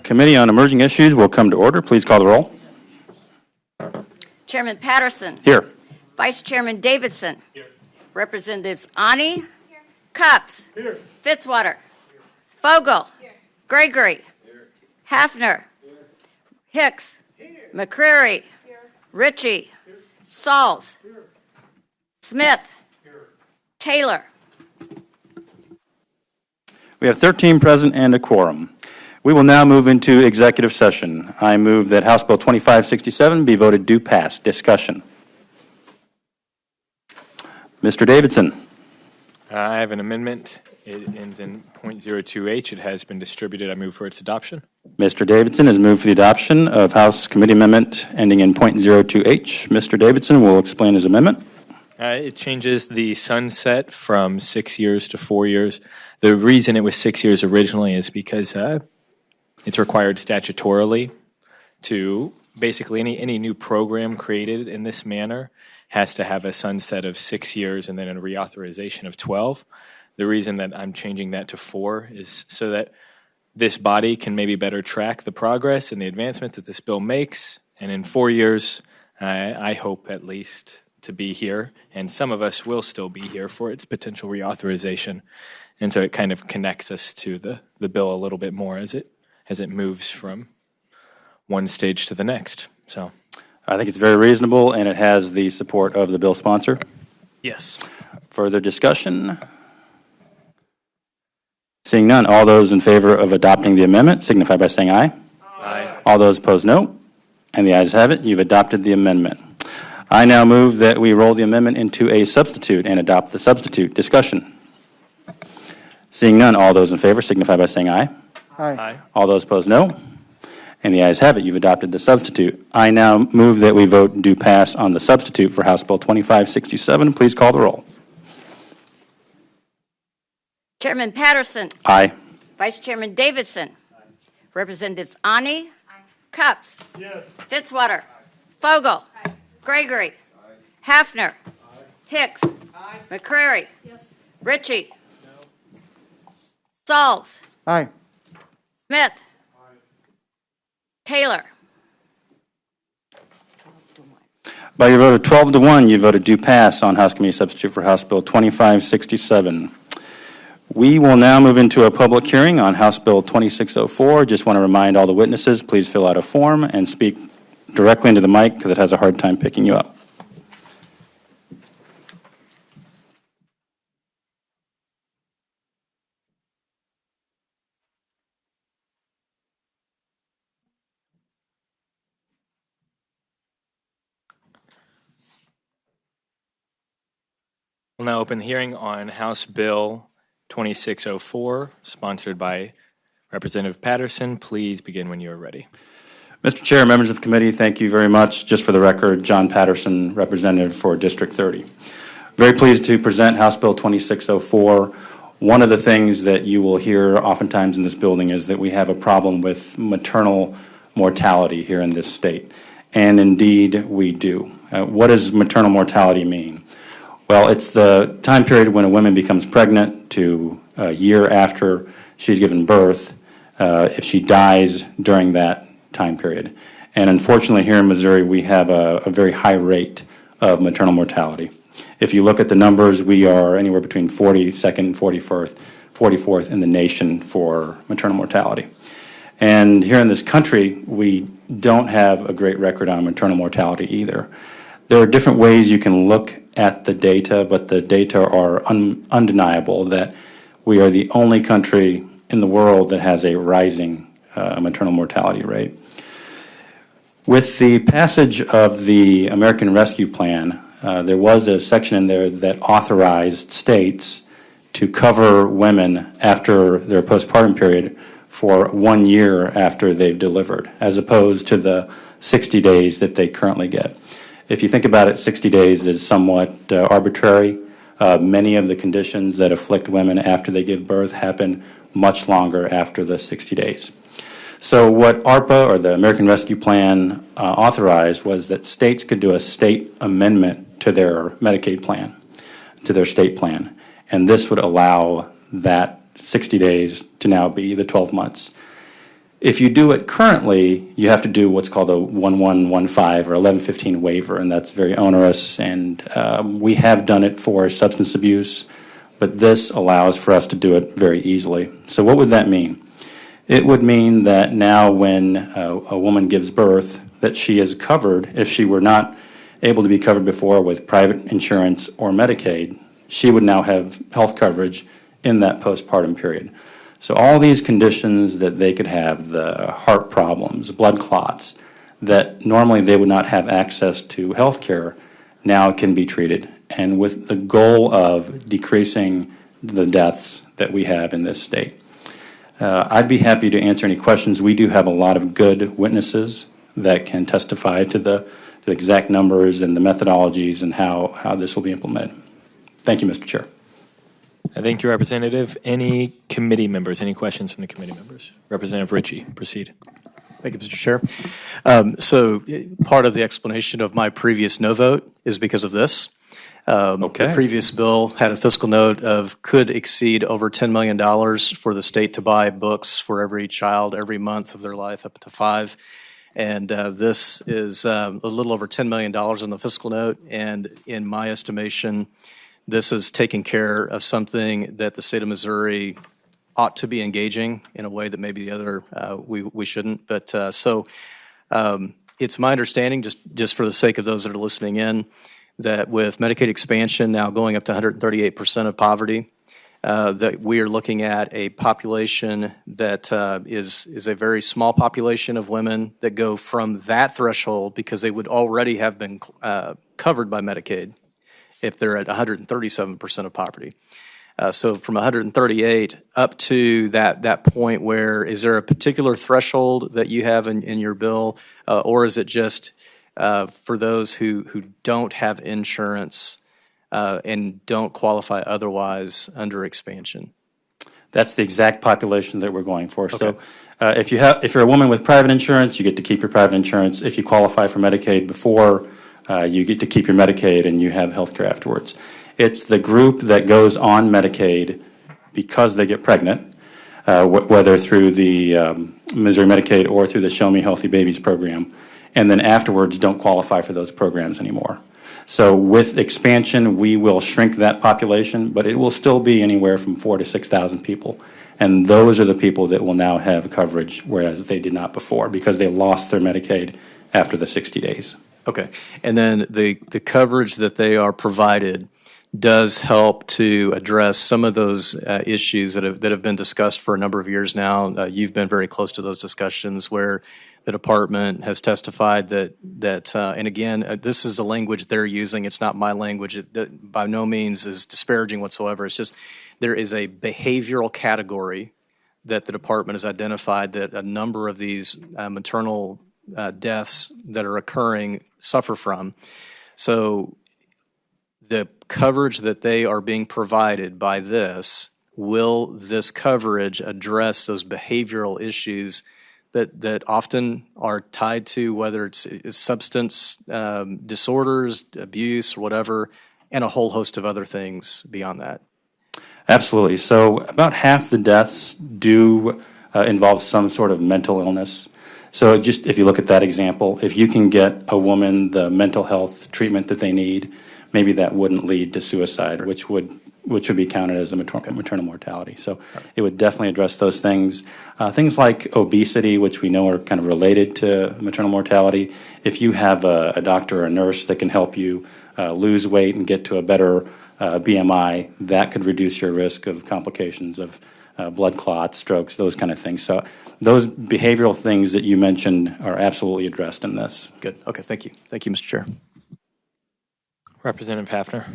Committee on Emerging Issues will come to order. Please call the roll. Chairman Patterson. Here. Vice Chairman Davidson. Here. Representatives Ani. Here. Cupps. Here. Fitzwater. Here. Fogel. Here. Gregory. Here. Hafner. Here. Hicks. Here. McCreary. Here. Ritchie. Here. Sauls. Here. Smith. Here. Taylor. We have 13 present and a quorum. We will now move into executive session. I move that House Bill 2567 be voted due pass. Discussion. Mr. Davidson. I have an amendment. It ends in .02H. It has been distributed. I move for its adoption. Mr. Davidson has moved for the adoption of House Committee Amendment ending in .02H. Mr. Davidson will explain his amendment. It changes the sunset from 6 years to 4 years. The reason it was 6 years originally is because it's required statutorily to basically any new program created in this manner has to have a sunset of 6 years and then a reauthorization of 12. The reason that I'm changing that to 4 is so that this body can maybe better track the progress and the advancement that this bill makes. And in 4 years, I hope at least to be here, and some of us will still be here for its potential reauthorization. And so it kind of connects us to the bill a little bit more as it moves from one stage to the next. So I think it's very reasonable, and it has the support of the bill sponsor. yes. Further discussion? Seeing none, all those in favor of adopting the amendment signify by saying aye. Aye. All those opposed, no. And the ayes have it. You've adopted the amendment. I now move that we roll the amendment into a substitute and adopt the substitute. Discussion. Seeing none, all those in favor signify by saying aye. Aye. All those opposed, no. And the ayes have it. You've adopted the substitute. I now move that we vote due pass on the substitute for House Bill 2567. Please call the roll. Chairman Patterson. Aye. Vice Chairman Davidson. Aye. Representatives Ani. Aye. Cupps. Yes. Fitzwater. Aye. Fogel. Aye. Gregory. Aye. Hafner. Aye. Hicks. Aye. McCreary. Yes. Ritchie. No. Sauls. Aye. Smith. Aye. Taylor. By your vote of 12 to 1, you voted due pass on House Committee substitute for House Bill 2567. We will now move into a public hearing on House Bill 2604. Just want to remind all the witnesses, please fill out a form and speak directly into the mic because it has a hard time picking you up. We'll now open the hearing on House Bill 2604, sponsored by Representative Patterson. Please begin when you are ready. Mr. Chair, members of the committee, thank you very much. Just for the record, John Patterson, representative for District 30. Very pleased to present House Bill 2604. One of the things that you will hear oftentimes in this building is that we have a problem with maternal mortality here in this state. And indeed, we do. What does maternal mortality mean? Well, it's the time period when a woman becomes pregnant to a year after she's given birth, if she dies during that time period. And unfortunately, here in Missouri, we have a very high rate of maternal mortality. If you look at the numbers, we are anywhere between 42nd and 44th in the nation for maternal mortality. And here in this country, we don't have a great record on maternal mortality either. There are different ways you can look at the data, but the data are undeniable that we are the only country in the world that has a rising maternal mortality rate. With the passage of the American Rescue Plan, there was a section in there that authorized states to cover women after their postpartum period for 1 year after they've delivered, as opposed to the 60 days that they currently get. If you think about it, 60 days is somewhat arbitrary. Many of the conditions that afflict women after they give birth happen much longer after the 60 days. So what ARPA, or the American Rescue Plan, authorized was that states could do a state amendment to their Medicaid plan, to their state plan. And this would allow that 60 days to now be the 12 months. If you do it currently, you have to do what's called a 1115 or 1115 waiver, and that's very onerous, and we have done it for substance abuse, but this allows for us to do it very easily. So what would that mean? It would mean that now when a woman gives birth, that she is covered. If she were not able to be covered before with private insurance or Medicaid, she would now have health coverage in that postpartum period. So all these conditions that they could have, the heart problems, blood clots, that normally they would not have access to health care, now can be treated. And with the goal of decreasing the deaths that we have in this state. I'd be happy to answer any questions. We do have a lot of good witnesses that can testify to the exact numbers and the methodologies and how this will be implemented. Thank you, Mr. Chair. Thank you, Representative. Any committee members, any questions from the committee members? Representative Ritchie, proceed. Thank you, Mr. Chair. So part of the explanation of my previous no vote is because of this. Okay. The previous bill had a fiscal note of could exceed over $10 million for the state to buy books for every child every month of their life up to 5. And this is a little over $10 million on the fiscal note. And in my estimation, this is taking care of something that the state of Missouri ought to be engaging in a way that maybe the other we shouldn't. But it's my understanding, just for the sake of those that are listening in, that with Medicaid expansion now going up to 138% of poverty, that we are looking at a population that is a very small population of women that go from that threshold because they would already have been covered by Medicaid if they're at 137% of poverty. So from 138 up to that point where, is there a particular threshold that you have in your bill, or is it just for those who don't have insurance and don't qualify otherwise under expansion? That's the exact population that we're going for. Okay. So if you're a woman with private insurance, you get to keep your private insurance. If you qualify for Medicaid before, you get to keep your Medicaid and you have health care afterwards. It's the group that goes on Medicaid because they get pregnant, whether through the Missouri Medicaid or through the Show Me Healthy Babies program, and then afterwards don't qualify for those programs anymore. So with expansion, we will shrink that population, but it will still be anywhere from 4,000 to 6,000 people. And those are the people that will now have coverage, whereas they did not before, because they lost their Medicaid after the 60 days. Okay. And then the coverage that they are provided does help to address some of those issues that have been discussed for a number of years now. You've been very close to those discussions where the department has testified that and again, this is the language they're using. It's not my language. It by no means is disparaging whatsoever. It's just there is a behavioral category that the department has identified that a number of these maternal deaths that are occurring suffer from. So the coverage that they are being provided by this, will this coverage address those behavioral issues that often are tied to whether it's substance disorders, abuse, whatever, and a whole host of other things beyond that? Absolutely. So about half the deaths do involve some sort of mental illness. So just if you look at that example, if you can get a woman the mental health treatment that they need, maybe that wouldn't lead to suicide, which would be counted as a maternal mortality. So it would definitely address those things. Things like obesity, which we know are kind of related to maternal mortality. If you have a doctor or a nurse that can help you lose weight and get to a better BMI, that could reduce your risk of complications of blood clots, strokes, those kind of things. So those behavioral things that you mentioned are absolutely addressed in this. Good. Okay, thank you. Thank you, Mr. Chair. Representative Hafner,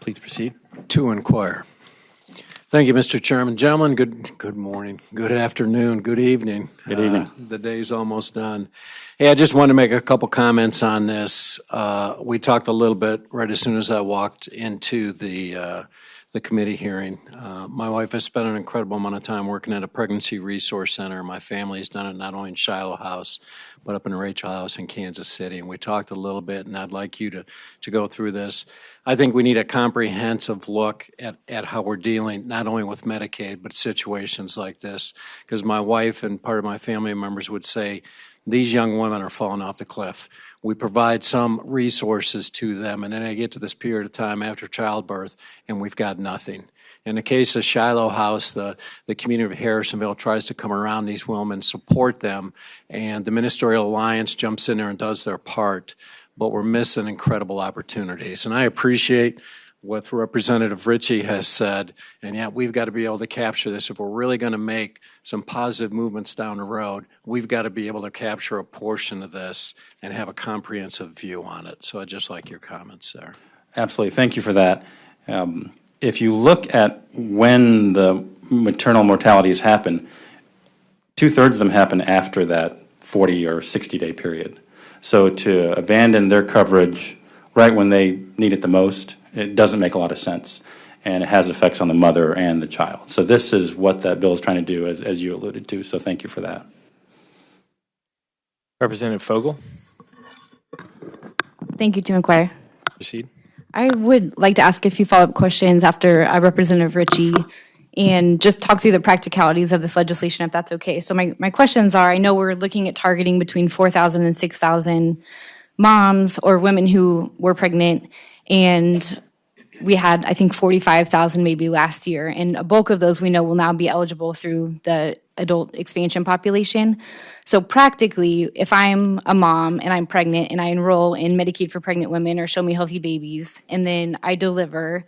please proceed. To inquire. Thank you, Mr. Chairman. Gentlemen, good morning, good afternoon, good evening. Good evening. The day's almost done. Hey, I just wanted to make a couple comments on this. We talked a little bit right as soon as I walked into the the committee hearing. My wife has spent an incredible amount of time working at a pregnancy resource center. My family has done it not only in Shiloh House, but up in Rachel House in Kansas City. And we talked a little bit, and I'd like you to go through this. I think we need a comprehensive look at how we're dealing not only with Medicaid, but situations like this. Because my wife and part of my family members would say, these young women are falling off the cliff. We provide some resources to them, and then they get to this period of time after childbirth, and we've got nothing. In the case of Shiloh House, the community of Harrisonville tries to come around these women, support them, and the Ministerial Alliance jumps in there and does their part, but we're missing incredible opportunities. And I appreciate what Representative Ritchie has said, and yet we've got to be able to capture this. If we're really going to make some positive movements down the road, we've got to be able to capture a portion of this and have a comprehensive view on it. So I'd just like your comments there. Absolutely. Thank you for that. If you look at when the maternal mortalities happen, 2/3 of them happen after that 40 or 60-day period. So to abandon their coverage right when they need it the most, it doesn't make a lot of sense, and it has effects on the mother and the child. So this is what that bill is trying to do, as you alluded to, so thank you for that. Representative Fogel, Thank you to inquire. proceed. I would like to ask a few follow-up questions after Representative Ritchie and just talk through the practicalities of this legislation, if that's okay. So my questions are, I know we're looking at targeting between 4,000 and 6,000 moms or women who were pregnant, and we had, I think, 45,000 maybe last year, and a bulk of those we know will now be eligible through the adult expansion population. So practically, if I'm a mom and I'm pregnant and I enroll in Medicaid for pregnant women or Show Me Healthy Babies, and then I deliver,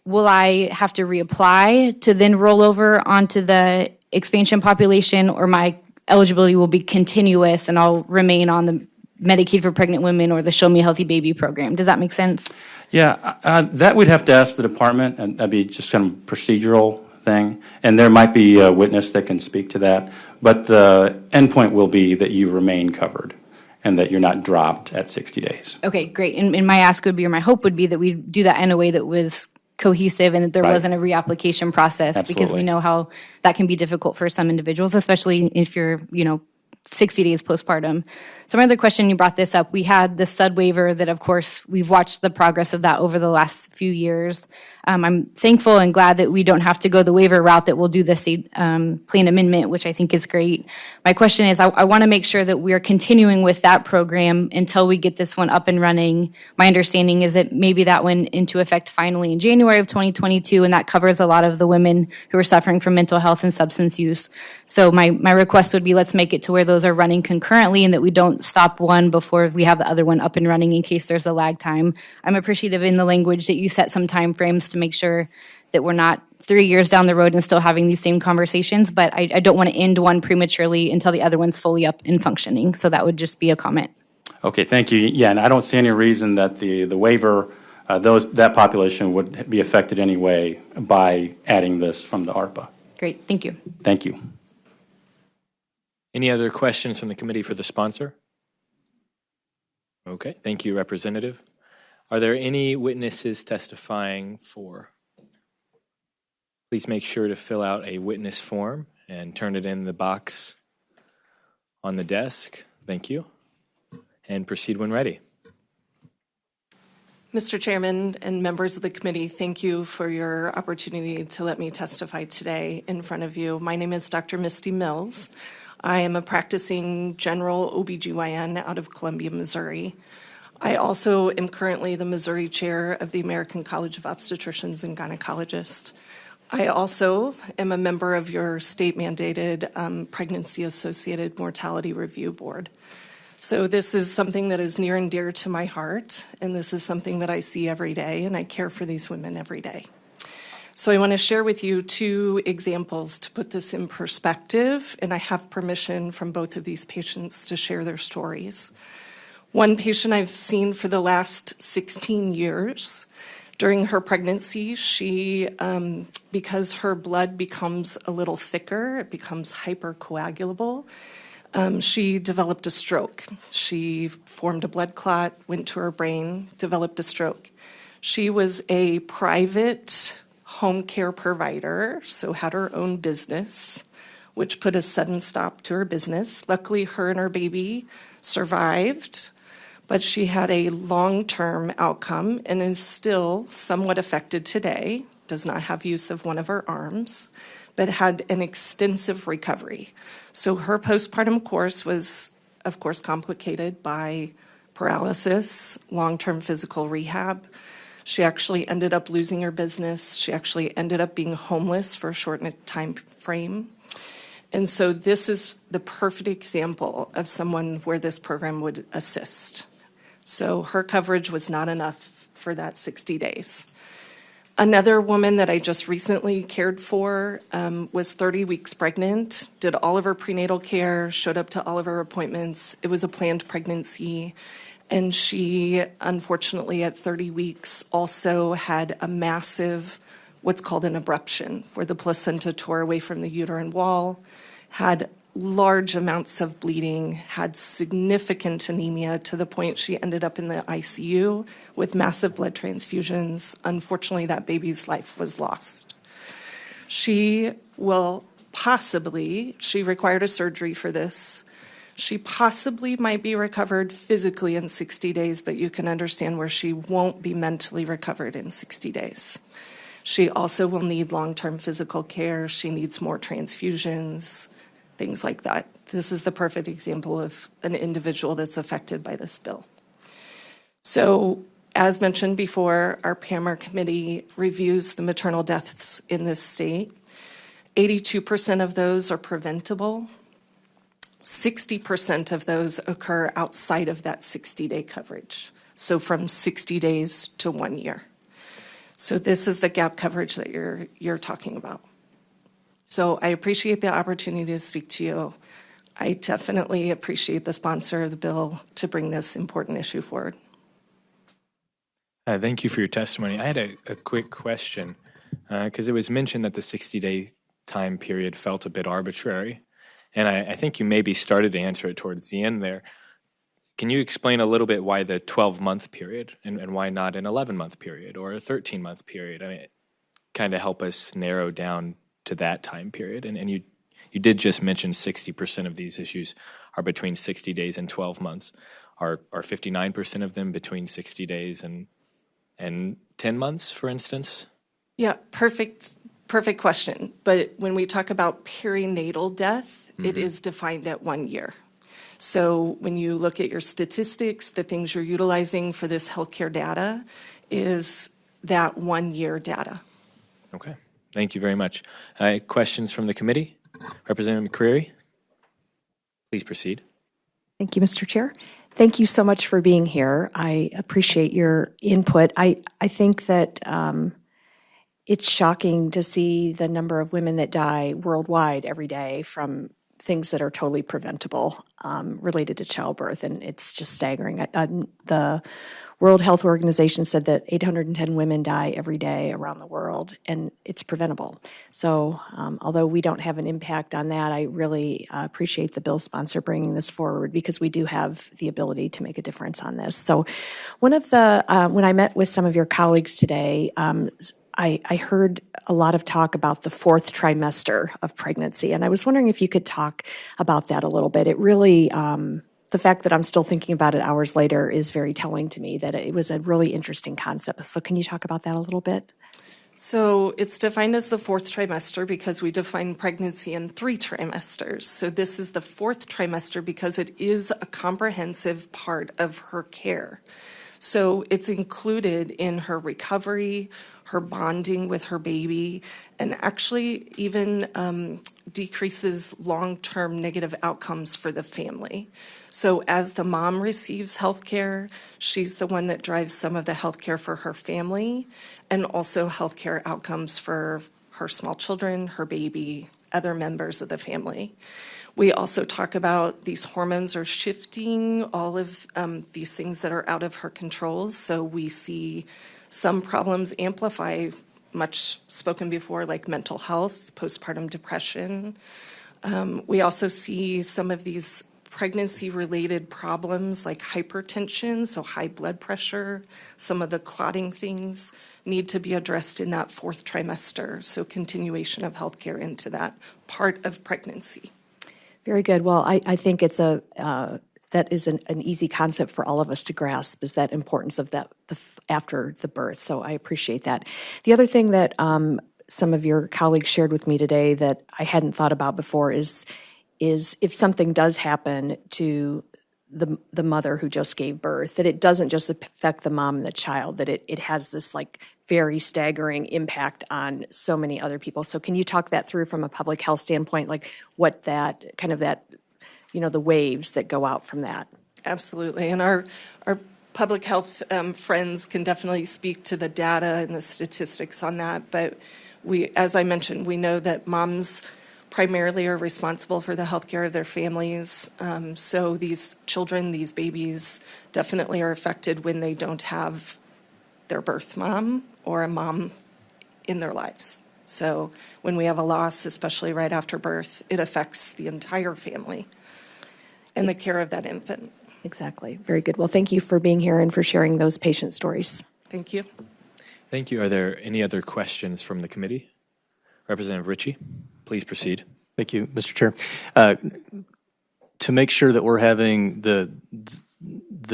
will I have to reapply to then roll over onto the expansion population, or my eligibility will be continuous and I'll remain on the Medicaid for pregnant women or the Show Me Healthy Baby program? Does that make sense? Yeah, that we'd have to ask the department, and that'd be just kind of procedural thing. And there might be a witness that can speak to that. But the endpoint will be that you remain covered and that you're not dropped at 60 days. Okay, great. And my ask would be, or my hope would be, that we do that in a way that was cohesive and that there Right. wasn't a reapplication process, because we Absolutely. know how that can be difficult for some individuals, especially if you're, 60 days postpartum. So my other question, you brought this up, we had the SUD waiver that, of course, we've watched the progress of that over the last few years. I'm thankful and glad that we don't have to go the waiver route, that we'll do the state plan amendment, which I think is great. My question is, I want to make sure that we're continuing with that program until we get this one up and running. My understanding is that maybe that went into effect finally in January of 2022, and that covers a lot of the women who are suffering from mental health and substance use. So my request would be, let's make it to where those are running concurrently and that we don't stop one before we have the other one up and running in case there's a lag time. I'm appreciative in the language that you set some time frames to make sure that we're not 3 years down the road and still having these same conversations, but I don't want to end one prematurely until the other one's fully up and functioning. So that would just be a comment. Okay, thank you. Yeah, and I don't see any reason that the waiver, that population would be affected anyway by adding this from the ARPA. Great, thank you. Thank you. Any other questions from the committee for the sponsor? Okay, thank you, Representative. Are there any witnesses testifying for? Please make sure to fill out a witness form and turn it in the box on the desk. Thank you. And proceed when ready. Mr. Chairman and members of the committee, thank you for your opportunity to let me testify today in front of you. My name is Dr. Misty Mills. I am a practicing general OBGYN out of Columbia, Missouri. I also am currently the Missouri chair of the American College of Obstetricians and Gynecologists. I also am a member of your state-mandated pregnancy-associated mortality review board. So this is something that is near and dear to my heart, and this is something that I see every day, and I care for these women every day. So I want to share with you 2 examples to put this in perspective, and I have permission from both of these patients to share their stories. One patient I've seen for the last 16 years. During her pregnancy, she, because her blood becomes a little thicker, it becomes hypercoagulable, she developed a stroke. She formed a blood clot, went to her brain, developed a stroke. She was a private home care provider, so had her own business, which put a sudden stop to her business. Luckily, her and her baby survived, but she had a long-term outcome and is still somewhat affected today, does not have use of one of her arms, but had an extensive recovery. So her postpartum course was, of course, complicated by paralysis, long-term physical rehab. She actually ended up losing her business. She actually ended up being homeless for a short time frame. And so this is the perfect example of someone where this program would assist. So her coverage was not enough for that 60 days. Another woman that I just recently cared for was 30 weeks pregnant, did all of her prenatal care, showed up to all of her appointments. It was a planned pregnancy. And she, unfortunately, at 30 weeks, also had a massive, what's called an abruption, where the placenta tore away from the uterine wall, had large amounts of bleeding, had significant anemia to the point she ended up in the ICU with massive blood transfusions. Unfortunately, that baby's life was lost. She required a surgery for this. She possibly might be recovered physically in 60 days, but you can understand where she won't be mentally recovered in 60 days. She also will need long-term physical care. She needs more transfusions, things like that. This is the perfect example of an individual that's affected by this bill. So, as mentioned before, our PAMR committee reviews the maternal deaths in this state. 82% of those are preventable. 60% of those occur outside of that 60-day coverage, so from 60 days to 1 year. So this is the gap coverage that you're talking about. So I appreciate the opportunity to speak to you. I definitely appreciate the sponsor of the bill to bring this important issue forward. Thank you for your testimony. I had a quick question, because it was mentioned that the 60-day time period felt a bit arbitrary. And I think you maybe started to answer it towards the end there. Can you explain a little bit why the 12-month period and why not an 11-month period or a 13-month period? I mean, kind of help us narrow down to that time period. And you did just mention 60% of these issues are between 60 days and 12 months. Are 59% of them between 60 days and 10 months, for instance? Yeah, perfect question. But when we talk about perinatal death, it is defined at 1 year. So when you look at your statistics, the things you're utilizing for this healthcare data is that 1 year data. Okay. Thank you very much. Questions from the committee? Representative McCreary, please proceed. Thank you, Mr. Chair. Thank you so much for being here. I appreciate your input. I think that it's shocking to see the number of women that die worldwide every day from things that are totally preventable related to childbirth, and it's just staggering. The World Health Organization said that 810 women die every day around the world, and it's preventable. So although we don't have an impact on that, I really appreciate the bill sponsor bringing this forward, because we do have the ability to make a difference on this. So one of the, when I met with some of your colleagues today, I heard a lot of talk about the fourth trimester of pregnancy, and I was wondering if you could talk about that a little bit. It really, the fact that I'm still thinking about it hours later is very telling to me that it was a really interesting concept. So can you talk about that a little bit? So it's defined as the fourth trimester because we define pregnancy in 3 trimesters. So this is the fourth trimester because it is a comprehensive part of her care. So it's included in her recovery, her bonding with her baby, and actually even decreases long-term negative outcomes for the family. So as the mom receives health care, she's the one that drives some of the health care for her family and also health care outcomes for her small children, her baby, other members of the family. We also talk about these hormones are shifting, all of these things that are out of her control. So we see some problems amplify, much spoken before, like mental health, postpartum depression. We also see some of these pregnancy-related problems like hypertension, so high blood pressure, some of the clotting things need to be addressed in that 4th trimester, so continuation of healthcare into that part of pregnancy. Very good. Well, I think it's that is an easy concept for all of us to grasp, is that importance of that after the birth. So I appreciate that. The other thing that some of your colleagues shared with me today that I hadn't thought about before is if something does happen to the mother who just gave birth, that it doesn't just affect the mom and the child, that it has this like very staggering impact on so many other people. So can you talk that through from a public health standpoint, like what that kind of that, the waves that go out from that? Absolutely. And our public health friends can definitely speak to the data and the statistics on that. But as I mentioned, we know that moms primarily are responsible for the healthcare of their families. So these children, these babies, definitely are affected when they don't have their birth mom or a mom in their lives. So when we have a loss, especially right after birth, it affects the entire family and the care of that infant. Exactly. Very good. Well, thank you for being here and for sharing those patient stories. Thank you. Thank you. Are there any other questions from the committee? Representative Ritchie, please proceed. Thank you, Mr. Chair. To make sure that we're having the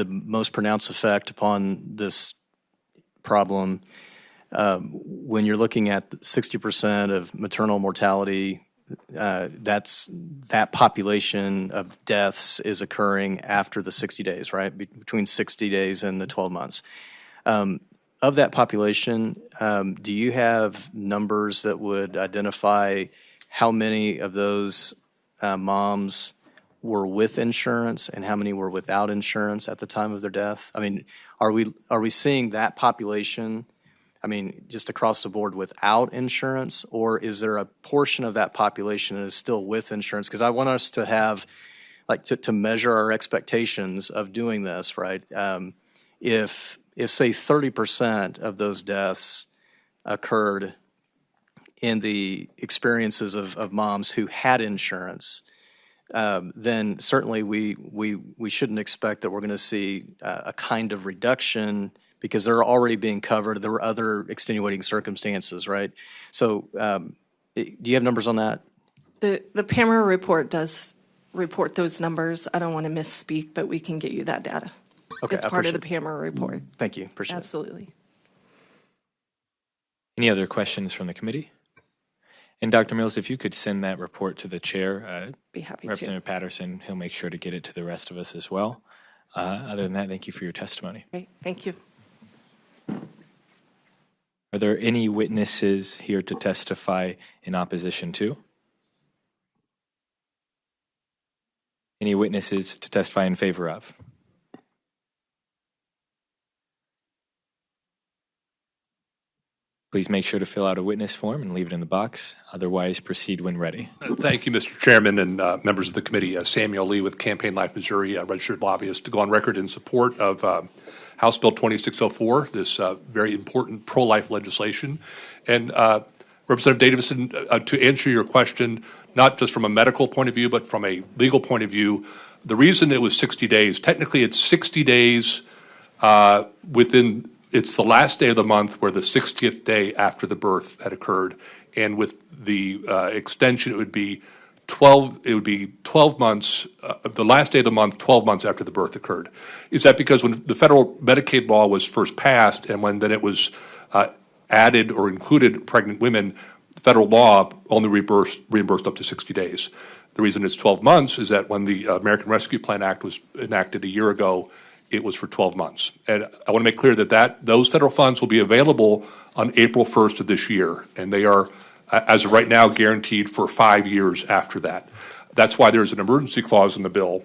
most pronounced effect upon this problem, when you're looking at 60% of maternal mortality, that population of deaths is occurring after the 60 days, right? Between 60 days and the 12 months. Of that population, do you have numbers that would identify how many of those moms were with insurance and how many were without insurance at the time of their death? I mean, are we seeing that population, just across the board without insurance, or is there a portion of that population that is still with insurance? Because I want us to have, to measure our expectations of doing this, right? If say 30% of those deaths occurred in the experiences of moms who had insurance, then certainly we shouldn't expect that we're going to see a kind of reduction because they're already being covered. There were other extenuating circumstances, right? So do you have numbers on that? The PAMRA report does report those numbers. I don't want to misspeak, but we can get you that data. Okay, it's part of the PAMRA report. Thank you. Appreciate Absolutely. it. Any other questions from the committee? And Dr. Mills, if you could send that report to the chair, Be happy Representative Patterson, he'll make sure to get it to the rest of us as well. Other than that, thank you for your testimony. Great. Thank you. Are there any witnesses here to testify in opposition to? Any witnesses to testify in favor of? Please make sure to fill out a witness form and leave it in the box. Otherwise, proceed when ready. Thank you, Mr. Chairman and members of the committee. Samuel Lee with Campaign Life Missouri, registered lobbyist, to go on record in support of House Bill 2604, this very important pro-life legislation. And Representative Davidson, to answer your question, not just from a medical point of view, but from a legal point of view, the reason it was 60 days, technically it's 60 days within. It's the last day of the month where the 60th day after the birth had occurred, and with the extension, it would be 12. It would be 12 months. The last day of the month, 12 months after the birth occurred. Is that because when the federal Medicaid law was first passed, and when then it was added or included pregnant women, federal law only reimbursed up to 60 days. The reason it's 12 months is that when the American Rescue Plan Act was enacted a year ago, it was for 12 months. And I want to make clear that those federal funds will be available on April 1st of this year. And they are, as of right now, guaranteed for 5 years after that. That's why there's an emergency clause in the bill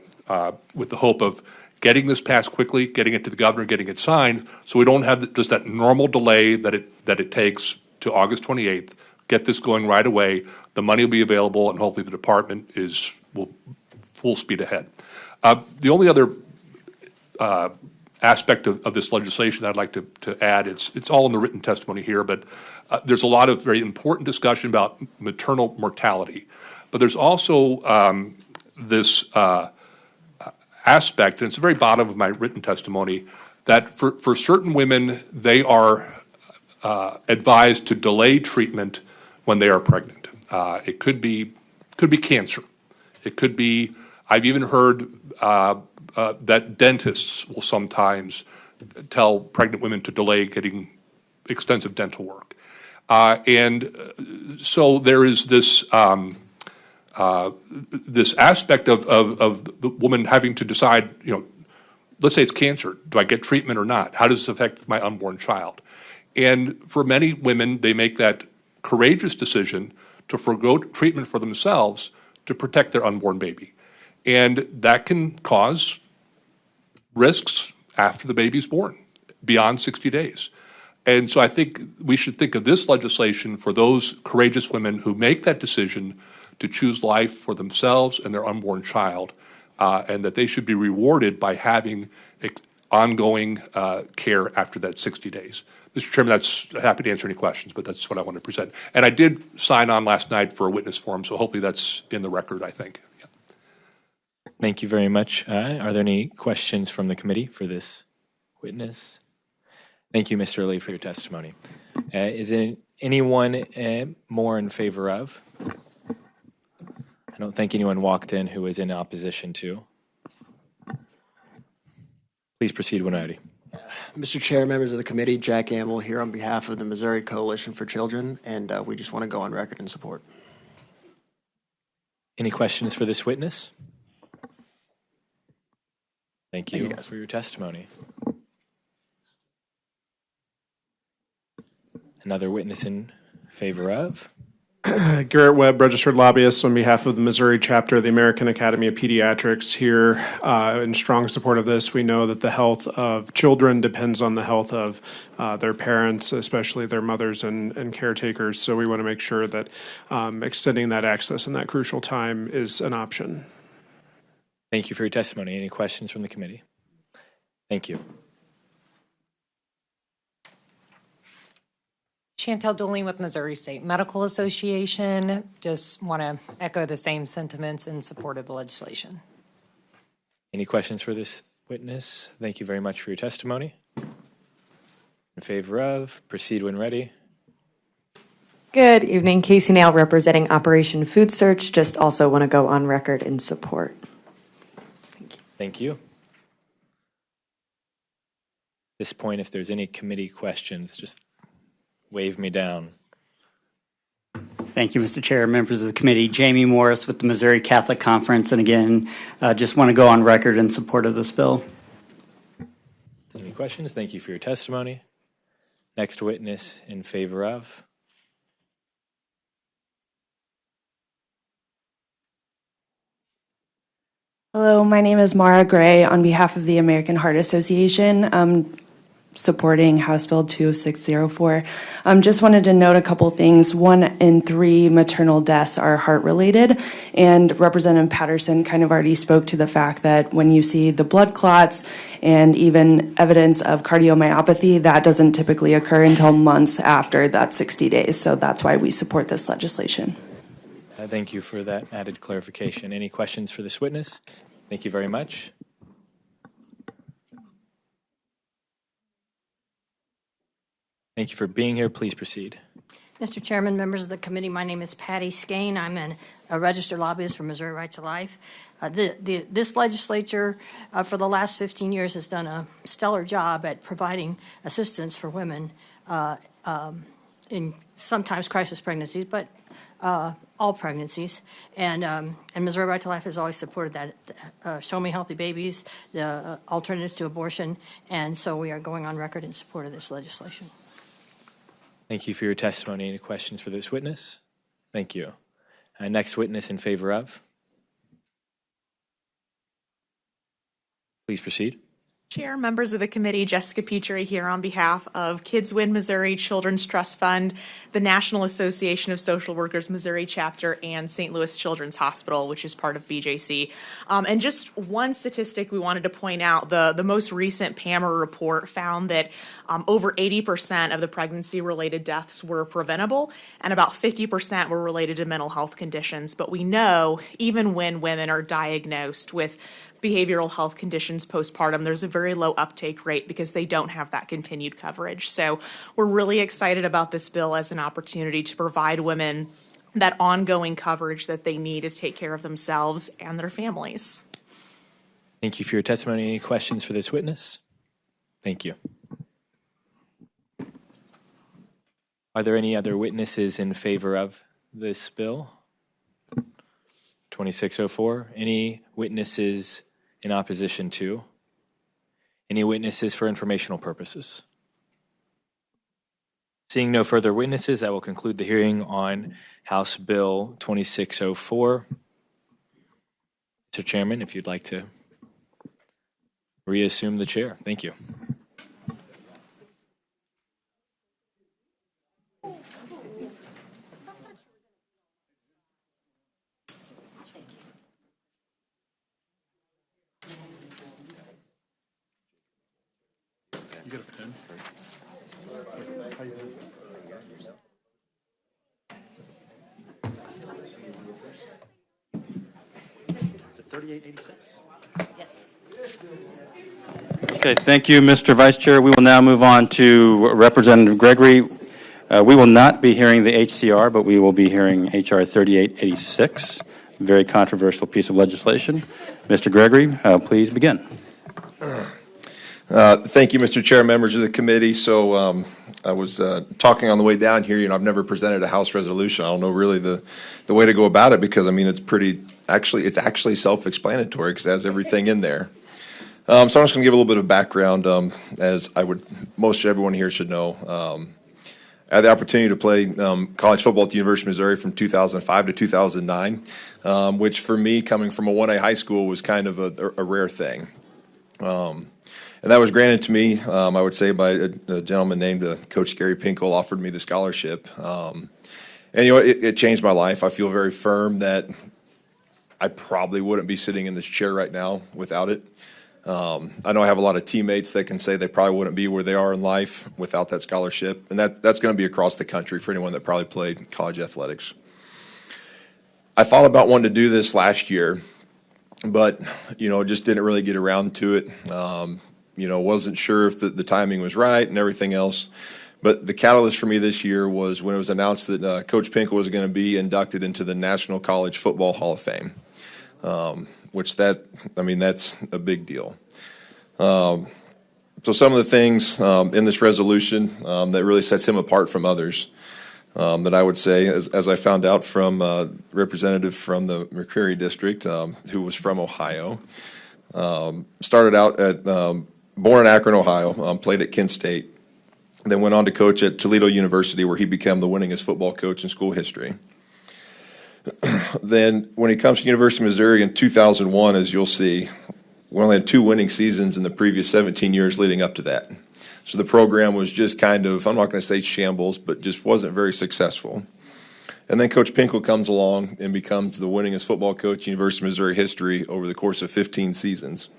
with the hope of getting this passed quickly, getting it to the governor, getting it signed, so we don't have just that normal delay that it takes to August 28th. Get this going right away. The money will be available, and hopefully the department will full speed ahead. The only other aspect of this legislation that I'd like to add, it's all in the written testimony here, but there's a lot of very important discussion about maternal mortality. But there's also this aspect, and it's the very bottom of my written testimony, that for certain women, they are advised to delay treatment when they are pregnant. It could be cancer. It could be, I've even heard that dentists will sometimes tell pregnant women to delay getting extensive dental work. And so there is this this aspect of the woman having to decide, let's say it's cancer. Do I get treatment or not? How does this affect my unborn child? And for many women, they make that courageous decision to forego treatment for themselves to protect their unborn baby. And that can cause risks after the baby's born, beyond 60 days. And so I think we should think of this legislation for those courageous women who make that decision to choose life for themselves and their unborn child, and that they should be rewarded by having ongoing care after that 60 days. Mr. Chairman, that's happy to answer any questions, but that's what I want to present. And I did sign on last night for a witness forum, so hopefully that's in the record, I think. Yeah. Thank you very much. Are there any questions from the committee for this witness? Thank you, Mr. Lee, for your testimony. Is there anyone more in favor of? I don't think anyone walked in who is in opposition to. Please proceed when ready. Mr. Chair, members of the committee, Jack Gamble here on behalf of the Missouri Coalition for Children, and we just want to go on record in support. Any questions for this witness? Thank you guys. for your testimony. Another witness in favor of? Garrett Webb, registered lobbyist on behalf of the Missouri chapter of the American Academy of Pediatrics, here in strong support of this. We know that the health of children depends on the health of their parents, especially their mothers and caretakers. So we want to make sure that extending that access in that crucial time is an option. Thank you for your testimony. Any questions from the committee? Thank you. Chantel Dooley with Missouri State Medical Association. Just want to echo the same sentiments in support of the legislation. Any questions for this witness? Thank you very much for your testimony. In favor of? Proceed when ready. Good evening. Casey Nail representing Operation Food Search. Just also want to go on record in support. Thank you. Thank you. At this point, if there's any committee questions, just wave me down. Thank you, Mr. Chair, members of the committee. Jamie Morris with the Missouri Catholic Conference, and again, just want to go on record in support of this bill. Any questions? Thank you for your testimony. Next witness in favor of? Hello, my name is Mara Gray on behalf of the American Heart Association. Supporting House Bill 2604. Just wanted to note a couple things. 1 in 3 maternal deaths are heart-related, and Representative Patterson kind of already spoke to the fact that when you see the blood clots and even evidence of cardiomyopathy, that doesn't typically occur until months after that 60 days. So that's why we support this legislation. Thank you for that added clarification. Any questions for this witness? Thank you very much. Thank you for being here. Please proceed. Mr. Chairman, members of the committee, my name is Patty Skane. I'm a registered lobbyist for Missouri Right to Life. This legislature for the last 15 years has done a stellar job at providing assistance for women in sometimes crisis pregnancies, but all pregnancies. And Missouri Right to Life has always supported that. Show Me Healthy Babies, the alternatives to abortion, and so we are going on record in support of this legislation. Thank you for your testimony. Any questions for this witness? Thank you. Next witness in favor of? Please proceed. Chair, members of the committee, Jessica Petrie here on behalf of Kids Win Missouri Children's Trust Fund, the National Association of Social Workers Missouri chapter, and St. Louis Children's Hospital, which is part of BJC. And just one statistic we wanted to point out, the most recent PAMR report found that over 80% of the pregnancy-related deaths were preventable, and about 50% were related to mental health conditions. But we know even when women are diagnosed with behavioral health conditions postpartum, there's a very low uptake rate because they don't have that continued coverage. So we're really excited about this bill as an opportunity to provide women that ongoing coverage that they need to take care of themselves and their families. Thank you for your testimony. Any questions for this witness? Thank you. Are there any other witnesses in favor of this bill? 2604. Any witnesses in opposition to? Any witnesses for informational purposes? Seeing no further witnesses, I will conclude the hearing on House Bill 2604. Mr. Chairman, if you'd like to reassume the chair. Thank you. You got a pen? Is it 3886? Yes. Okay, thank you, Mr. Vice Chair. We will now move on to Representative Gregory. We will not be hearing the HCR, but we will be hearing HR 3886, a very controversial piece of legislation. Mr. Gregory, please begin. Thank you, Mr. Chair, members of the committee. So I was talking on the way down here. I've never presented a House resolution. I don't know really the way to go about it because, I mean, it's actually self-explanatory because it has everything in there. So I'm just going to give a little bit of background, as most everyone here should know. I had the opportunity to play college football at the University of Missouri from 2005 to 2009, which for me, coming from a 1A high school, was kind of a rare thing. And that was granted to me, I would say, by a gentleman named Coach Gary Pinkel, offered me the scholarship. And, you know, it changed my life. I feel very firm that I probably wouldn't be sitting in this chair right now without it. I know I have a lot of teammates that can say they probably wouldn't be where they are in life without that scholarship. And that's going to be across the country for anyone that probably played college athletics. I thought about wanting to do this last year, but, you know, just didn't really get around to it. You know, wasn't sure if the timing was right and everything else. But the catalyst for me this year was when it was announced that Coach Pinkel was going to be inducted into the National College Football Hall of Fame, that's a big deal. So some of the things in this resolution that really sets him apart from others that I would say, as I found out from a representative from the McCreary District who was from Ohio, started out at born in Akron, Ohio, played at Kent State, then went on to coach at Toledo University, where he became the winningest football coach in school history. Then when he comes to University of Missouri in 2001, as you'll see, we only had 2 winning seasons in the previous 17 years leading up to that. So the program was just kind of, I'm not going to say shambles, but just wasn't very successful. And then Coach Pinkel comes along and becomes the winningest football coach in University of Missouri history over the course of 15 seasons.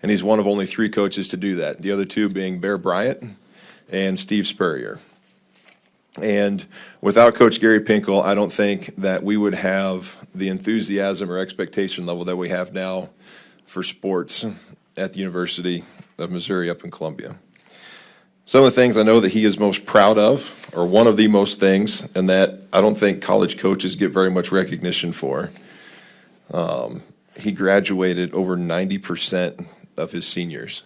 And he's one of only 3 coaches to do that, the other 2 being Bear Bryant and Steve Spurrier. And without Coach Gary Pinkel, I don't think that we would have the enthusiasm or expectation level that we have now for sports at the University of Missouri up in Columbia. Some of the things I know that he is most proud of, or one of the most things, and that I don't think college coaches get very much recognition for. He graduated over 90% of his seniors.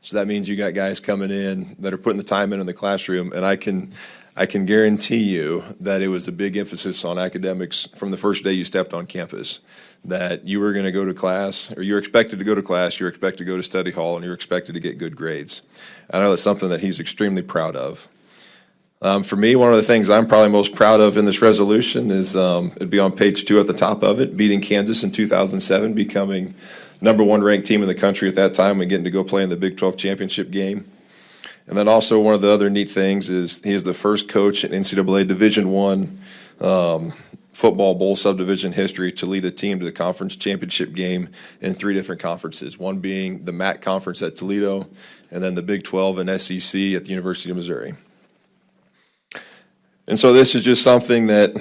So that means you got guys coming in that are putting the time in the classroom, and I can guarantee you that it was a big emphasis on academics from the first day you stepped on campus, that you were going to go to class, or you're expected to go to class, you're expected to go to study hall, and you're expected to get good grades. I know that's something that he's extremely proud of. For me, one of the things I'm probably most proud of in this resolution is, it'd be on page 2 at the top of it, beating Kansas in 2007, becoming #1 ranked team in the country at that time and getting to go play in the Big 12 championship game. And then also one of the other neat things is he is the first coach in NCAA Division I football bowl subdivision history to lead a team to the conference championship game in 3 different conferences, one being the MAC conference at Toledo, and then the Big 12 and SEC at the University of Missouri. And so this is just something that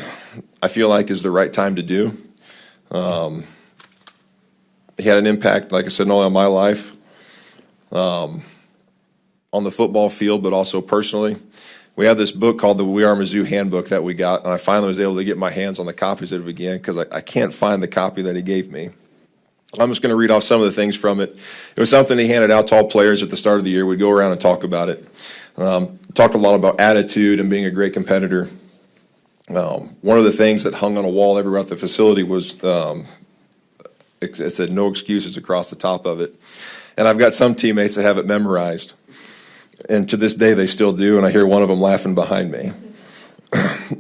I feel like is the right time to do. He had an impact, like I said, not only on my life, on the football field, but also personally. We have this book called the We Are Mizzou Handbook that we got, and I finally was able to get my hands on the copies of it again because I can't find the copy that he gave me. I'm just going to read off some of the things from it. It was something he handed out to all players at the start of the year. We'd go around and talk about it. Talked a lot about attitude and being a great competitor. One of the things that hung on a wall everywhere at the facility was, it said no excuses across the top of it. And I've got some teammates that have it memorized. And to this day, they still do, and I hear one of them laughing behind me.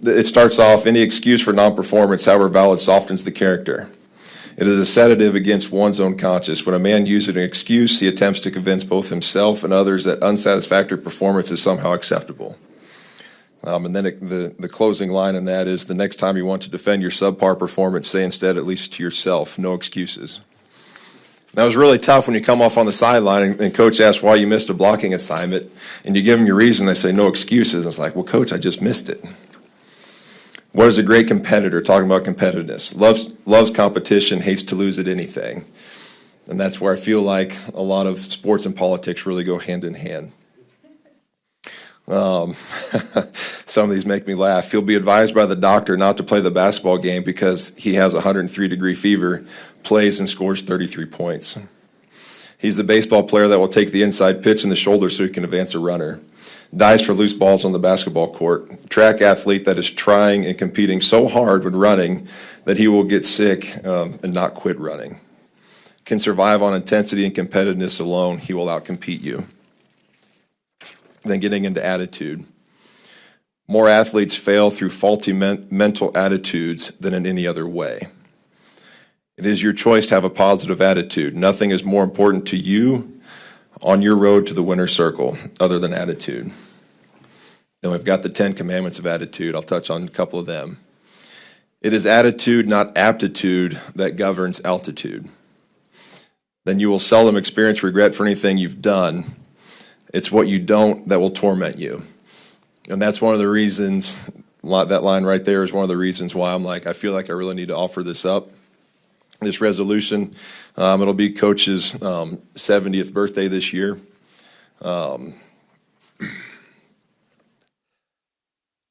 It starts off, any excuse for non-performance, however valid, softens the character. It is a sedative against one's own conscience. When a man uses an excuse, he attempts to convince both himself and others that unsatisfactory performance is somehow acceptable. And then the closing line in that is, the next time you want to defend your subpar performance, say instead, at least to yourself, no excuses. That was really tough when you come off on the sideline and coach asks why you missed a blocking assignment, and you give them your reason, they say no excuses. It's like, well, coach, I just missed it. What is a great competitor? Talking about competitiveness. Loves competition, hates to lose at anything. And that's where I feel like a lot of sports and politics really go hand in hand. Some of these make me laugh. He'll be advised by the doctor not to play the basketball game because he has 103-degree fever, plays and scores 33 points. He's the baseball player that will take the inside pitch in the shoulder so he can advance a runner. Dies for loose balls on the basketball court. Track athlete that is trying and competing so hard when running that he will get sick and not quit running. Can survive on intensity and competitiveness alone. He will outcompete you. Then getting into attitude. More athletes fail through faulty mental attitudes than in any other way. It is your choice to have a positive attitude. Nothing is more important to you on your road to the winner's circle other than attitude. Then we've got the 10 commandments of attitude. I'll touch on a couple of them. It is attitude, not aptitude, that governs altitude. Then you will seldom experience regret for anything you've done. It's what you don't that will torment you. And that's one of the reasons, that line right there is one of the reasons why I'm like, I feel like I really need to offer this up. This resolution, it'll be Coach's 70th birthday this year.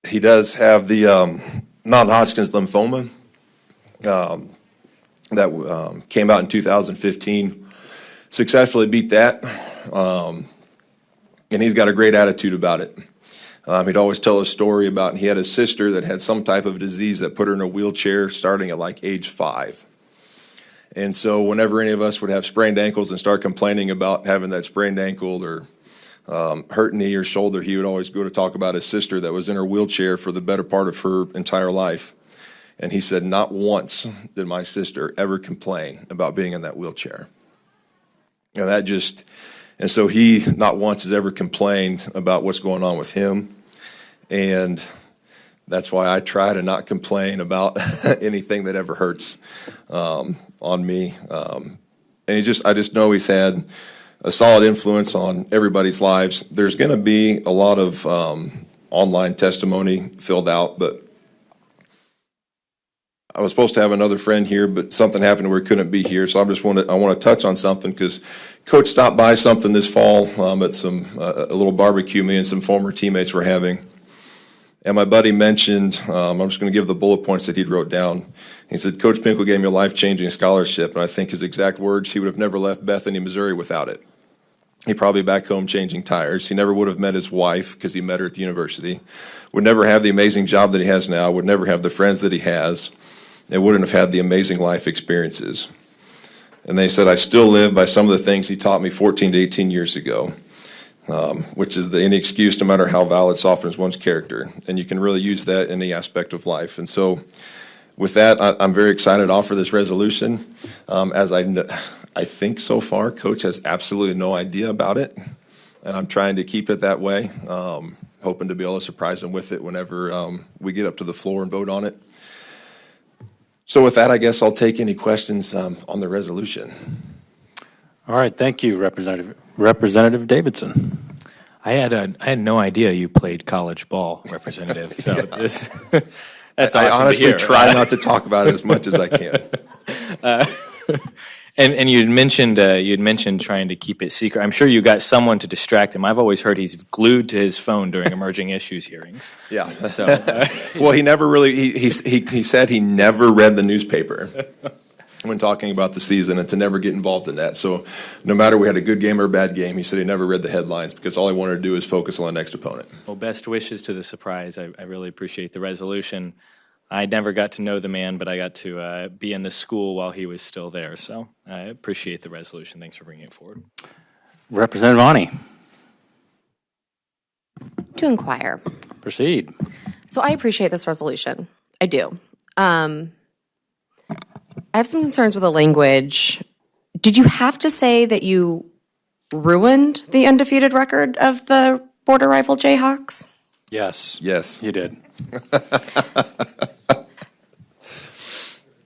He does have the non-Hodgkin's lymphoma that came out in 2015. Successfully beat that. And he's got a great attitude about it. He'd always tell a story about he had a sister that had some type of disease that put her in a wheelchair starting at like age 5. And so whenever any of us would have sprained ankles and start complaining about having that sprained ankle or hurt knee or shoulder, he would always go to talk about his sister that was in her wheelchair for the better part of her entire life. And he said, not once did my sister ever complain about being in that wheelchair. And so he not once has ever complained about what's going on with him. And that's why I try to not complain about anything that ever hurts on me. And I just know he's had a solid influence on everybody's lives. There's going to be a lot of online testimony filled out, but I was supposed to have another friend here, but something happened where he couldn't be here. So I want to touch on something because Coach stopped by something this fall at a little barbecue me and some former teammates were having. And my buddy mentioned, I'm just going to give the bullet points that he'd wrote down. He said, Coach Pinkel gave me a life-changing scholarship, and I think his exact words, he would have never left Bethany, Missouri without it. He'd probably be back home changing tires. He never would have met his wife because he met her at the university. Would never have the amazing job that he has now. Would never have the friends that he has. And wouldn't have had the amazing life experiences. And they said, I still live by some of the things he taught me 14 to 18 years ago. Which is any excuse, no matter how valid, softens one's character. And you can really use that in any aspect of life. And so with that, I'm very excited to offer this resolution. As I think so far, Coach has absolutely no idea about it. And I'm trying to keep it that way, hoping to be able to surprise him with it whenever we get up to the floor and vote on it. So with that, I guess I'll take any questions on the resolution. All right, thank you, Representative Davidson. I had no idea you played college ball, Representative. So that's I awesome honestly to hear. try not to talk about it as much as I can. And you'd mentioned trying to keep it secret. I'm sure you got someone to distract him. I've always heard he's glued to his phone during emerging issues hearings. Yeah. So, Well, he never really, he said he never read the newspaper when talking about the season and to never get involved in that. So no matter we had a good game or a bad game, he said he never read the headlines because all he wanted to do is focus on the next opponent. well, best wishes to the surprise. I really appreciate the resolution. I never got to know the man, but I got to be in the school while he was still there. So I appreciate the resolution. Thanks for bringing it forward. Representative Ani, To inquire. proceed. So I appreciate this resolution. I do. I have some concerns with the language. Did you have to say that you ruined the undefeated record of the border rifle Jayhawks? Yes. Yes. You did.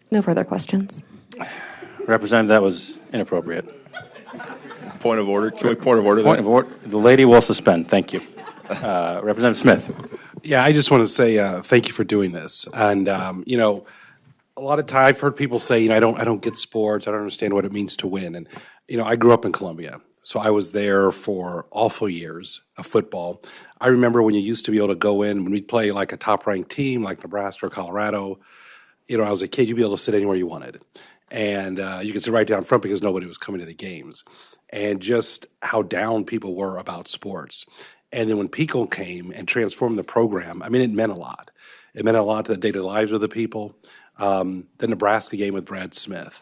No further questions. Representative, that was inappropriate. Point of order. Can we point of order Point that? of order. The lady will suspend. Thank you. Representative Smith. Yeah, I just want to say thank you for doing this. And you know, a lot of time I've heard people say, you know, I don't get sports. I don't understand what it means to win. And you know, I grew up in Columbia, so I was there for awful years of football. I remember when you used to be able to go in when we'd play like a top-ranked team like Nebraska or Colorado. You know, I was a kid, you'd be able to sit anywhere you wanted. And you could sit right down front because nobody was coming to the games. And just how down people were about sports. And then when Pinkel came and transformed the program, I mean, it meant a lot. It meant a lot to the daily lives of the people. The Nebraska game with Brad Smith.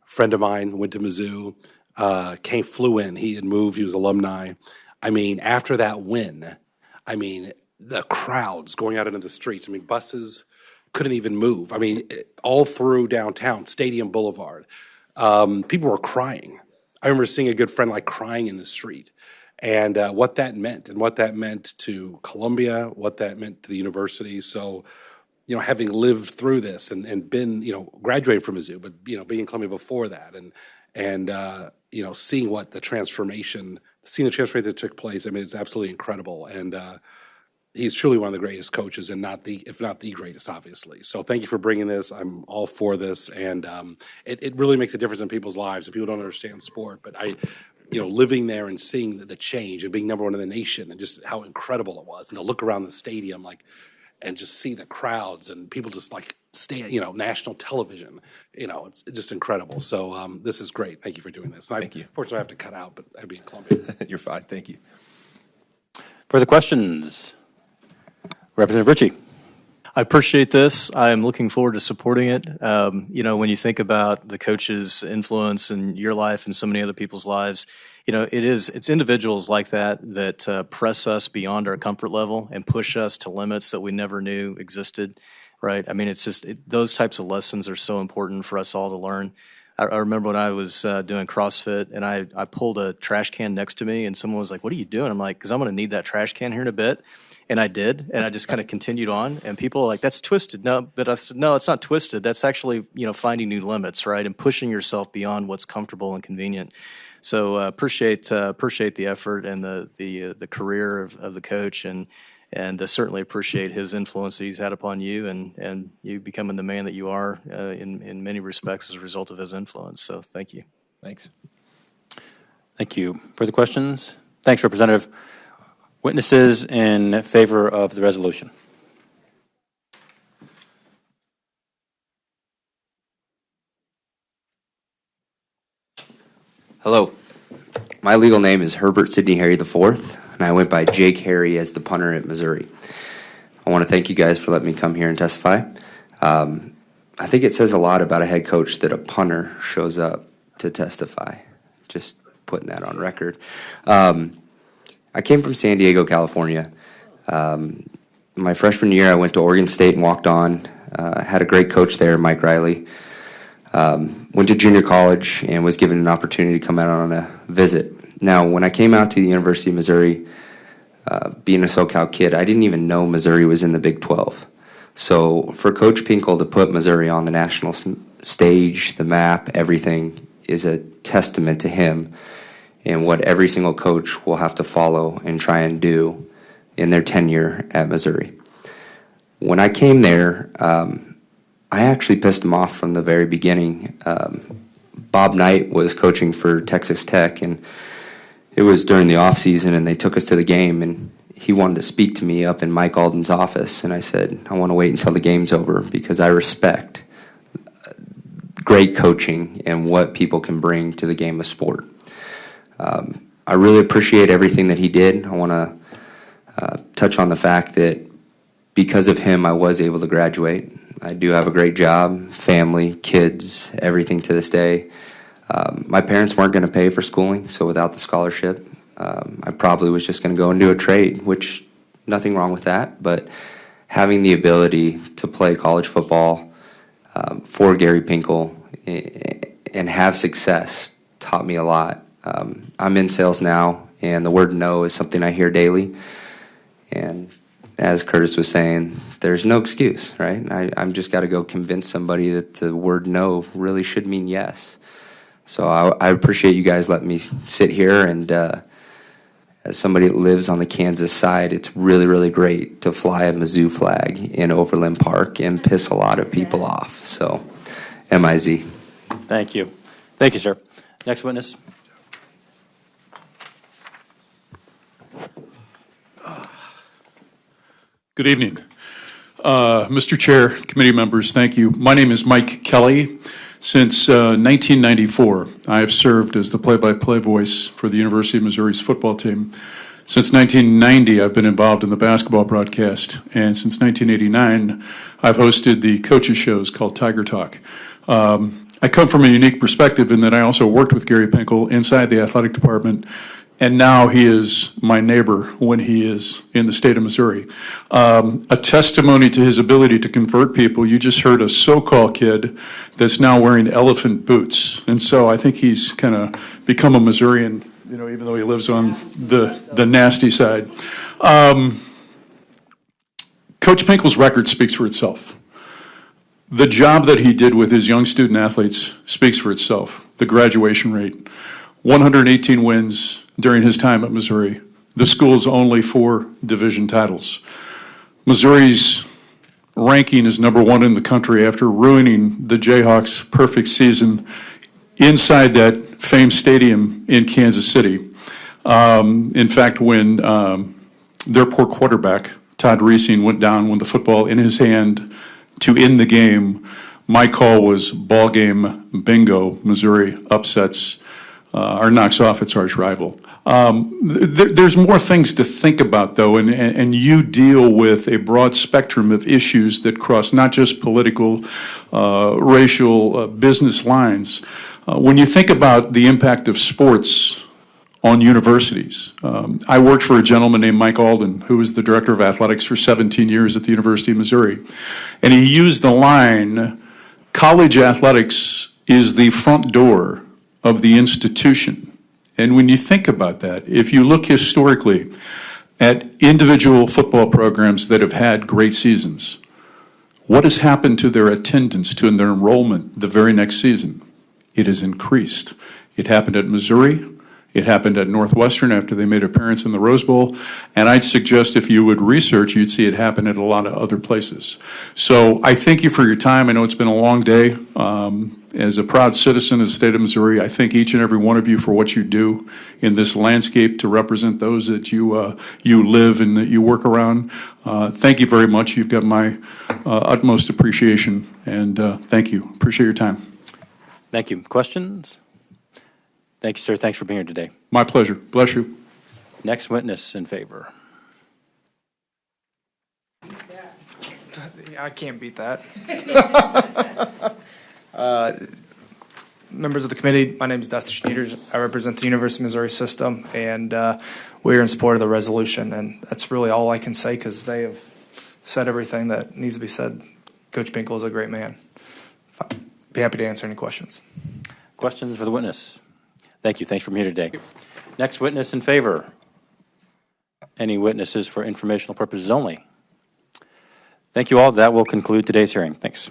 A friend of mine went to Mizzou, flew in. He had moved, he was alumni. I mean, after that win, I mean, the crowds going out into the streets. I mean, buses couldn't even move. I mean, all through downtown, Stadium Boulevard, people were crying. I remember seeing a good friend like crying in the street, and what that meant, and what that meant to Columbia, what that meant to the university. So, you know, having lived through this and been, you know, graduated from Mizzou, but you know, being in Columbia before that, and you know, seeing the transformation that took place. I mean, it's absolutely incredible, and he's truly one of the greatest coaches, and if not the greatest, obviously. So thank you for bringing this. I'm all for this, and it really makes a difference in people's lives. And people don't understand sport, but you know, living there and seeing the change and being number one in the nation and just how incredible it was, and to look around the stadium and just see the crowds and people just stand, you know, national television, you know, it's just incredible. So this is great. Thank you for doing this. Thank you. Fortunately, I have to cut out, but I'd be in Columbia. You're fine. Thank you. Further questions? Representative Ritchie. I appreciate this. I'm looking forward to supporting it. You know, when you think about the coach's influence in your life and so many other people's lives, you know, it's individuals like that press us beyond our comfort level and push us to limits that we never knew existed, right? I mean, it's just those types of lessons are so important for us all to learn. I remember when I was doing CrossFit and I pulled a trash can next to me and someone was like, "What are you doing?" I'm like, "Because I'm going to need that trash can here in a bit." And I did, and I just kind of continued on. And people are like, "That's twisted." No, but I said, "No, it's not twisted. That's actually, you know, finding new limits, right, and pushing yourself beyond what's comfortable and convenient." So appreciate the effort and the career of the coach, and certainly appreciate his influence that he's had upon you, and you becoming the man that you are in many respects as a result of his influence. So thank you. Thanks. Thank you. Further questions? Thanks, Representative. Witnesses in favor of the resolution. Hello. My legal name is Herbert Sidney Harry IV, and I went by Jake Harry as the punter at Missouri. I want to thank you guys for letting me come here and testify. I think it says a lot about a head coach that a punter shows up to testify. Just putting that on record. I came from San Diego, California. My freshman year, I went to Oregon State and walked on. Had a great coach there, Mike Riley. Went to junior college and was given an opportunity to come out on a visit. Now, when I came out to the University of Missouri, being a SoCal kid, I didn't even know Missouri was in the Big 12. So for Coach Pinkel to put Missouri on the national stage, the map, everything, is a testament to him and what every single coach will have to follow and try and do in their tenure at Missouri. When I came there, I actually pissed him off from the very beginning. Bob Knight was coaching for Texas Tech, and it was during the off season, and they took us to the game, and he wanted to speak to me up in Mike Alden's office, and I said, I want to wait until the game's over because I respect great coaching and what people can bring to the game of sport. I really appreciate everything that he did. I want to touch on the fact that because of him, I was able to graduate. I do have a great job, family, kids, everything to this day. My parents weren't going to pay for schooling, so without the scholarship, I probably was just going to go and do a trade, which nothing wrong with that, but having the ability to play college football for Gary Pinkel and have success taught me a lot. I'm in sales now, and the word no is something I hear daily. And as Curtis was saying, there's no excuse, right? I'm just got to go convince somebody that the word no really should mean yes. So I appreciate you guys letting me sit here, and as somebody that lives on the Kansas side, it's really, really great to fly a Mizzou flag in Overland Park and piss a lot of people off. So, MIZ. Thank you. Thank you, sir. Next witness. Good evening. Mr. Chair, committee members, thank you. My name is Mike Kelly. Since 1994, I have served as the play-by-play voice for the University of Missouri's football team. Since 1990, I've been involved in the basketball broadcast, and since 1989, I've hosted the coaches shows called Tiger Talk. I come from a unique perspective in that I also worked with Gary Pinkel inside the athletic department, and now he is my neighbor when he is in the state of Missouri. A testimony to his ability to convert people. You just heard a so-called kid that's now wearing elephant boots. And so I think he's kind of become a Missourian, you know, even though he lives on the nasty side. Coach Pinkel's record speaks for itself. The job that he did with his young student athletes speaks for itself. The graduation rate, 118 wins during his time at Missouri. The school's only 4 division titles. Missouri's ranking is #1 in the country after ruining the Jayhawks' perfect season inside that famed stadium in Kansas City. In fact, when their poor quarterback, Todd Reesing, went down with the football in his hand to end the game, my call was ball game bingo. Missouri upsets or knocks off its arch rival. There's more things to think about, though, and you deal with a broad spectrum of issues that cross not just political, racial, business lines. When you think about the impact of sports on universities, I worked for a gentleman named Mike Alden, who was the director of athletics for 17 years at the University of Missouri, and he used the line, college athletics is the front door of the institution. And when you think about that, if you look historically at individual football programs that have had great seasons, what has happened to their attendance, to their enrollment the very next season? It has increased. It happened at Missouri. It happened at Northwestern after they made an appearance in the Rose Bowl. And I'd suggest if you would research, you'd see it happen at a lot of other places. So I thank you for your time. I know it's been a long day. As a proud citizen of the state of Missouri, I thank each and every one of you for what you do in this landscape to represent those that you live and that you work around. Thank you very much. You've got my utmost appreciation, and thank you. Appreciate your time. Thank you. Questions? Thank you, sir. Thanks for being here today. My pleasure. Bless you. Next witness in favor. I can't beat that. Members of the committee, my name is Dusty Schneiders. I represent the University of Missouri system, and we're in support of the resolution. And that's really all I can say because they have said everything that needs to be said. Coach Pinkel is a great man. Be happy to answer any questions. Questions for the witness? Thank you. Thanks for being here today. Next witness in favor. Any witnesses for informational purposes only? Thank you all. That will conclude today's hearing. Thanks.